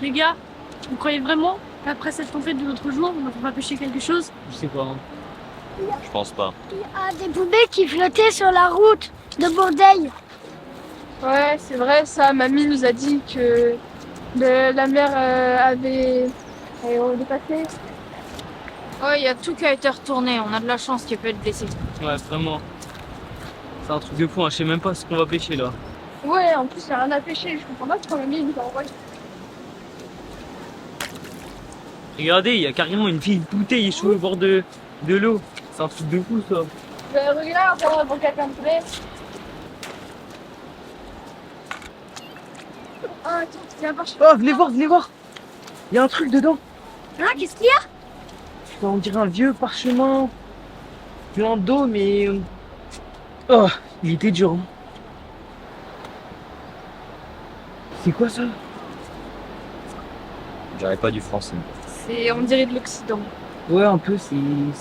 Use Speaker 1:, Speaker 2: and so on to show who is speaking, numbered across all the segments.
Speaker 1: Les gars, vous croyez vraiment qu'après cette tempête de l'autre jour, on ne va pas pêcher quelque chose?
Speaker 2: Je sais pas, hein. Je pense pas.
Speaker 3: Il y a des poubelles qui flottaient sur la route de Bordeille.
Speaker 4: Ouais, c'est vrai, ça. Mamie nous a dit que la mer avait dépassé.
Speaker 5: Ouais, il y a tout qui a été retourné. On a de la chance qu'il peut être blessé.
Speaker 2: Ouais, vraiment. C'est un truc de fou, hein. Je sais même pas ce qu'on va pêcher là.
Speaker 4: Ouais, en plus, il n'y a rien à pêcher. Je comprends pas pourquoi mamie nous a envoyé.
Speaker 2: Regardez, il y a carrément une vieille bouteille échouée au bord de l'eau. C'est un truc de fou ça.
Speaker 4: Regarde, pour quelqu'un de près. Ah, attends, viens voir.
Speaker 2: Oh, venez voir, venez voir. Il y a un truc dedans.
Speaker 3: Hein, qu'est-ce qu'il y a?
Speaker 2: On dirait un vieux parchemin plein d'eau, mais... Oh, il était dur. Hein. C'est quoi ça?
Speaker 6: Je dirais pas du français.
Speaker 4: On dirait de l'Occident.
Speaker 2: Ouais, un peu, c'est...
Speaker 4: Vous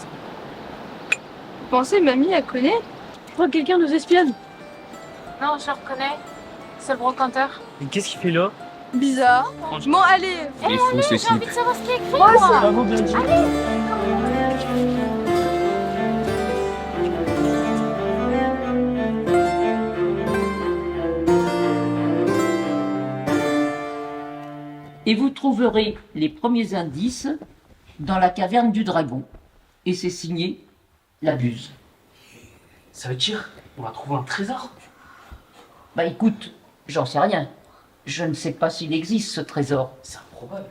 Speaker 4: pensez, mamie, elle connaît?
Speaker 1: Je crois que quelqu'un nous espionne.
Speaker 5: Non, je le reconnais. C'est le brocanteur.
Speaker 2: Mais qu'est-ce qu'il fait là?
Speaker 4: Bizarre.
Speaker 2: Franchement.
Speaker 4: Bon, allez.
Speaker 6: Il est fou ce
Speaker 5: J'ai envie
Speaker 6: type.
Speaker 5: de savoir ce qu'il a écrit, moi.
Speaker 2: Bravo, bien dit.
Speaker 7: Et vous trouverez les premiers indices dans la caverne du dragon. Et c'est signé la Buse.
Speaker 2: Ça veut dire on va trouver un trésor?
Speaker 7: Bah écoute, j'en sais rien. Je ne sais pas s'il existe ce trésor.
Speaker 2: C'est improbable.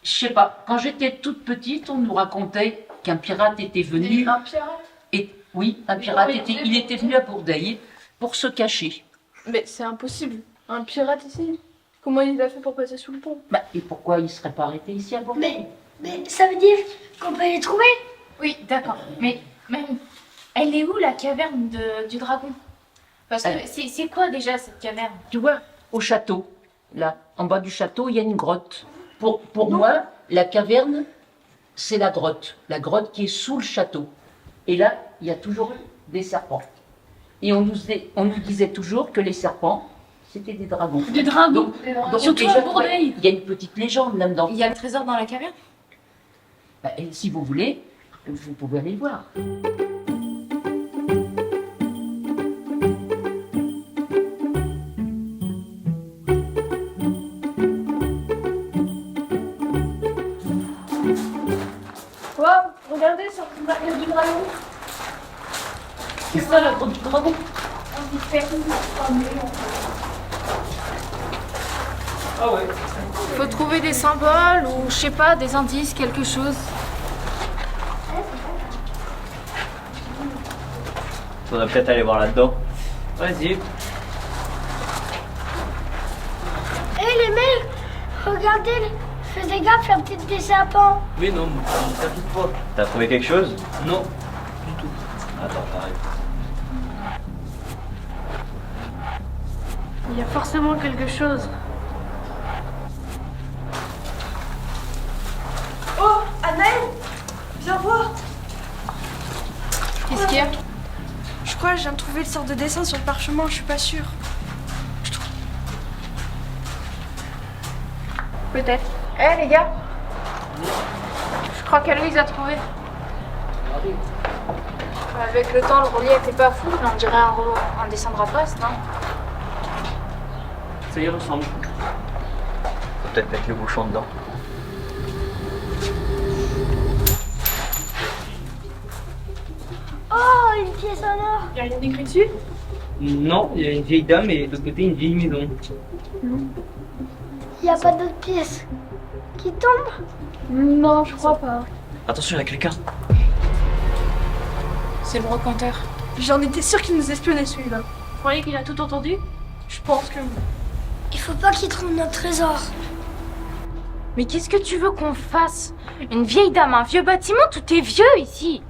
Speaker 7: Je sais pas, quand j'étais toute petite, on nous racontait qu'un pirate était venu.
Speaker 4: Un pirate.
Speaker 7: Et oui, un pirate
Speaker 4: oui,
Speaker 7: il était venu à Bourdeille pour se cacher.
Speaker 4: Mais c'est impossible. Un pirate ici? Comment il a fait pour passer sous le pont?
Speaker 7: Bah, et pourquoi il serait pas arrêté ici à Bourdeille?
Speaker 3: Mais ça veut dire qu'on peut les trouver?
Speaker 5: Oui, d'accord. Mais elle est où la caverne du dragon? Parce que c'est quoi déjà cette caverne?
Speaker 7: Tu vois, au château, là, en bas du château, il y a une grotte. Pour moi, la caverne, c'est la grotte qui est sous le château. Et là, il y a toujours eu des serpents. Et on nous disait toujours que les serpents, c'était des dragons.
Speaker 1: Des dragons.
Speaker 7: Donc
Speaker 1: Surtout
Speaker 7: déjà,
Speaker 1: à Bourdeille.
Speaker 7: il y a une petite légende là-dedans.
Speaker 5: Il y a le trésor dans la caverne?
Speaker 7: Bah, et si vous voulez, vous pouvez aller le voir.
Speaker 4: Wow, regardez sur le barrière du dragon.
Speaker 7: C'est ça la grotte du dragon.
Speaker 4: On dit faire
Speaker 2: Ah ouais.
Speaker 5: Faut trouver des symboles ou je sais pas, des indices, quelque chose.
Speaker 6: Faudrait peut-être aller voir là-dedans.
Speaker 2: Vas-y.
Speaker 3: Hé les mecs, regardez, faisez gaffe, il y a peut-être des serpents.
Speaker 2: Mais non, t'inquiète pas.
Speaker 6: T'as trouvé quelque chose?
Speaker 2: Non, du tout.
Speaker 6: Attends, j'arrive.
Speaker 1: Il y a forcément quelque chose.
Speaker 4: Oh, Anaël, viens voir.
Speaker 5: Qu'est-ce qu'il y a?
Speaker 4: Je crois que je viens de trouver le sort de dessin sur le parchemin, je suis pas sûre. Peut-être. Eh les gars, je crois qu'Aloïse a trouvé.
Speaker 5: Avec le temps, le relief était pas fou, mais on dirait un dessin de rapace, non?
Speaker 2: Ça y ressemble.
Speaker 6: Faut peut-être mettre le bouchon dedans.
Speaker 3: Oh, une pièce en or.
Speaker 1: Il y a rien écrit dessus?
Speaker 2: Non, il y a une vieille dame et de l'autre côté une vieille maison.
Speaker 3: Il n'y a pas d'autres pièces qui tombent?
Speaker 4: Non, je crois pas.
Speaker 6: Attention, il y a quelqu'un.
Speaker 5: C'est le brocanteur.
Speaker 4: J'en étais sûre qu'il nous espionnait celui-là.
Speaker 1: Vous croyez qu'il a tout entendu?
Speaker 4: Je pense que oui.
Speaker 3: Il faut pas qu'ils trouvent notre trésor.
Speaker 5: Mais qu'est-ce que tu veux qu'on fasse? Une vieille dame, un vieux bâtiment, tout est vieux ici.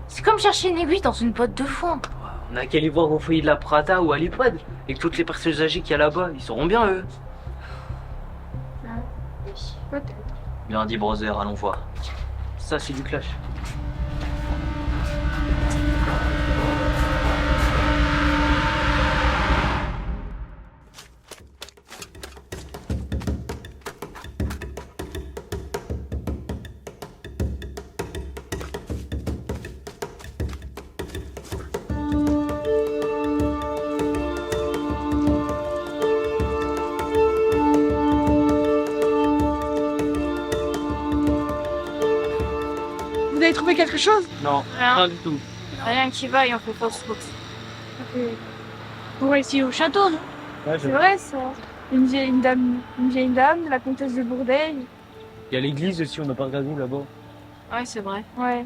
Speaker 5: C'est comme chercher une aiguille dans une botte de foin.
Speaker 2: On a qu'à aller voir au foyer de la Prata ou à l'EHPAD. Et que toutes les personnes âgées qu'il y a là-bas, ils sauront bien eux.
Speaker 4: Peut-être.
Speaker 6: Bien dit, brother, allons voir.
Speaker 2: Ça, c'est du clash. trouvé quelque chose?
Speaker 6: Non,
Speaker 5: Rien.
Speaker 6: du tout.
Speaker 5: Rien qui va et on fait fausse route.
Speaker 1: Pour réussir au château, non?
Speaker 4: C'est vrai ça. Une vieille dame, la comtesse de Bourdeil.
Speaker 2: Il y a l'église aussi, on n'a pas regardé là-bas.
Speaker 5: Ouais, c'est vrai.
Speaker 4: Ouais.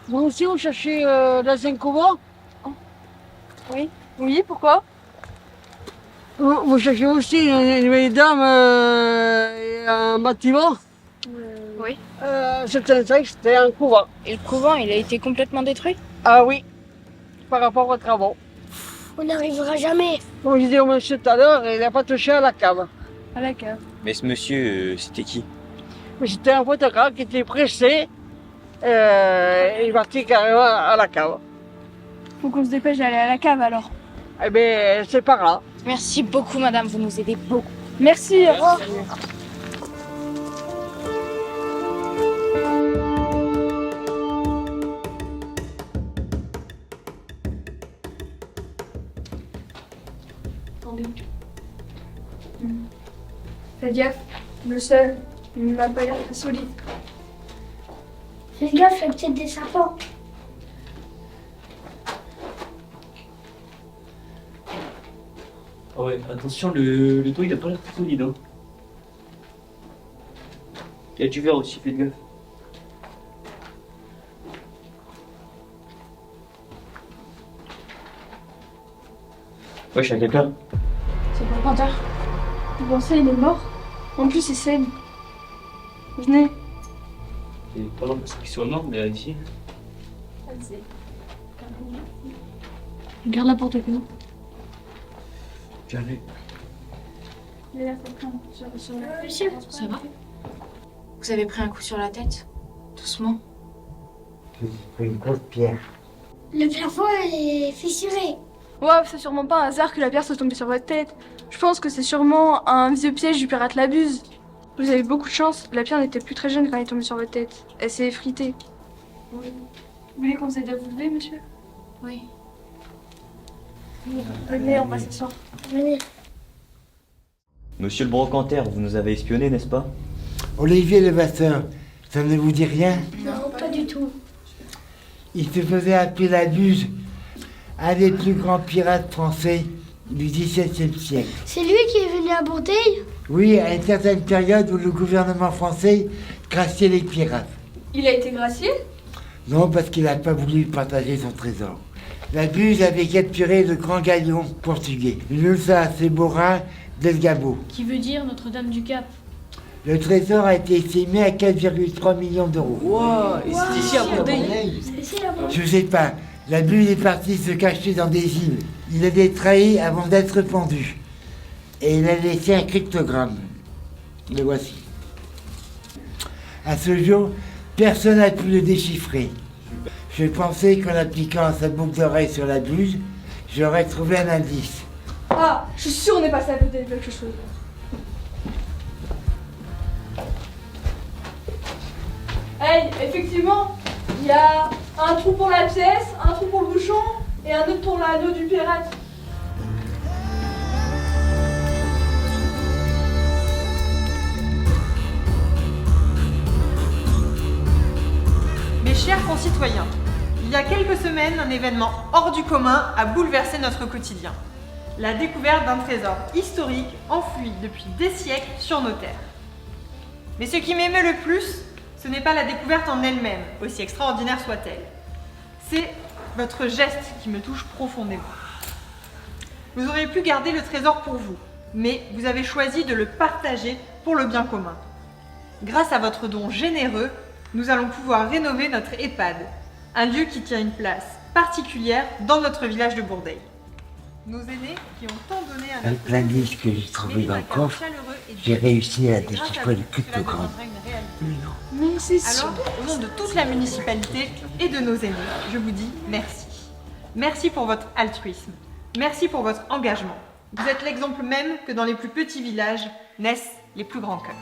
Speaker 2: Vous aussi, vous cherchez la Zinkova?
Speaker 4: Oui, pourquoi?
Speaker 2: Vous cherchez aussi une vieille dame et un bâtiment?
Speaker 5: Oui.
Speaker 2: C'était un couvent.
Speaker 5: Et le couvent, il a été complètement détruit?
Speaker 2: Ah oui, par rapport aux travaux.
Speaker 3: On n'arrivera jamais.
Speaker 2: Comme je disais au monsieur tout à l'heure, il n'a pas touché à la cave.
Speaker 4: À la cave.
Speaker 8: Mais ce monsieur, c'était qui?
Speaker 2: Mais c'était un photographe qui était pressé. Il est parti carrément à la cave.
Speaker 4: Faut qu'on se dépêche d'aller à la cave alors.
Speaker 2: Eh bien, c'est par là.
Speaker 5: Merci beaucoup, madame, vous nous aidez beaucoup.
Speaker 4: Merci. Au revoir. Fais gaffe, le seul, il m'a pas l'air très solide.
Speaker 3: Fais gaffe, il y a peut-être des serpents.
Speaker 6: Ah ouais, attention, le dos il a pas l'air très solide. Hein. Il y a du verre aussi, faites gaffe. Wesh, y'a quelqu'un?
Speaker 4: C'est pas le panthère. Vous pensez il est mort? En plus il saigne. Venez.
Speaker 6: C'est pas long qu'il soit mort, mais ici.
Speaker 1: Regarde la porte que non.
Speaker 6: J'allais.
Speaker 3: Monsieur,
Speaker 5: Ça va? Vous avez pris un coup sur la tête? Doucement.
Speaker 9: Une grosse pierre.
Speaker 3: le plafond est fissuré.
Speaker 4: Ouais, c'est sûrement pas un hasard que la pierre soit tombée sur votre tête. Je pense que c'est sûrement un vieux piège du pirate Labuse. Vous avez beaucoup de chance, la pierre n'était plus très jeune quand elle est tombée sur votre tête. Elle s'est effritée. Vous voulez qu'on vous aide à vous lever, monsieur?
Speaker 5: Oui.
Speaker 4: Venez, on va s'asseoir.
Speaker 3: Venez.
Speaker 8: Monsieur le brocanteur, vous nous avez espionnés, n'est-ce pas?
Speaker 9: Olivier Levasseur, ça ne vous dit rien?
Speaker 3: Non, pas du tout.
Speaker 9: Il se faisait appeler Labuse, un des plus grands pirates français du XVIIe siècle.
Speaker 3: C'est lui qui est venu à Bourdeil?
Speaker 9: Oui, à une certaine période où le gouvernement français graciait les pirates.
Speaker 4: Il a été gracié?
Speaker 9: Non, parce qu'il n'a pas voulu partager son trésor. Labuse avait capturé le grand galion portugais, l'Ulsa Seborin del Gabo.
Speaker 1: Qui veut dire Notre-Dame du Cap.
Speaker 9: Le trésor a été estimé à 4,3 millions d'euros.
Speaker 2: Wow, et c'est ici à Bourdeil.
Speaker 3: C'est ici là-bas.
Speaker 9: Je sais pas, Labuse est parti se cacher dans des îles. Il a été trahi avant d'être pendu. Et il a laissé un cryptogramme. Le voici. À ce jour, personne n'a pu le déchiffrer. Je pensais qu'en appliquant sa boucle d'oreille sur Labuse, j'aurais trouvé un indice.
Speaker 4: Ah, je suis sûre on est passé à côté de quelque chose. Hey, effectivement, il y a un trou pour la pièce, un trou pour le bouchon et un autre pour l'anneau du pirate.
Speaker 10: Mes chers concitoyens, il y a quelques semaines, un événement hors du commun a bouleversé notre quotidien. La découverte d'un trésor historique enfoui depuis des siècles sur nos terres. Mais ce qui m'émeut le plus, ce n'est pas la découverte en elle-même, aussi extraordinaire soit-elle. C'est votre geste qui me touche profondément. Vous auriez pu garder le trésor pour vous, mais vous avez choisi de le partager pour le bien commun. Grâce à votre don généreux, nous allons pouvoir rénover notre EHPAD, un lieu qui tient une place particulière dans notre village de Bourdeil. Nos aînés qui ont tant donné à
Speaker 9: Avec
Speaker 10: notre
Speaker 9: l'indice que j'ai trouvé dans le coffre, j'ai réussi à déchiffrer le cryptogramme.
Speaker 4: Mais c'est
Speaker 10: Alors, au nom de toute la municipalité et de nos aînés, je vous dis merci. Merci pour votre altruisme. Merci pour votre engagement. Vous êtes l'exemple même que dans les plus petits villages naissent les plus grands cœurs.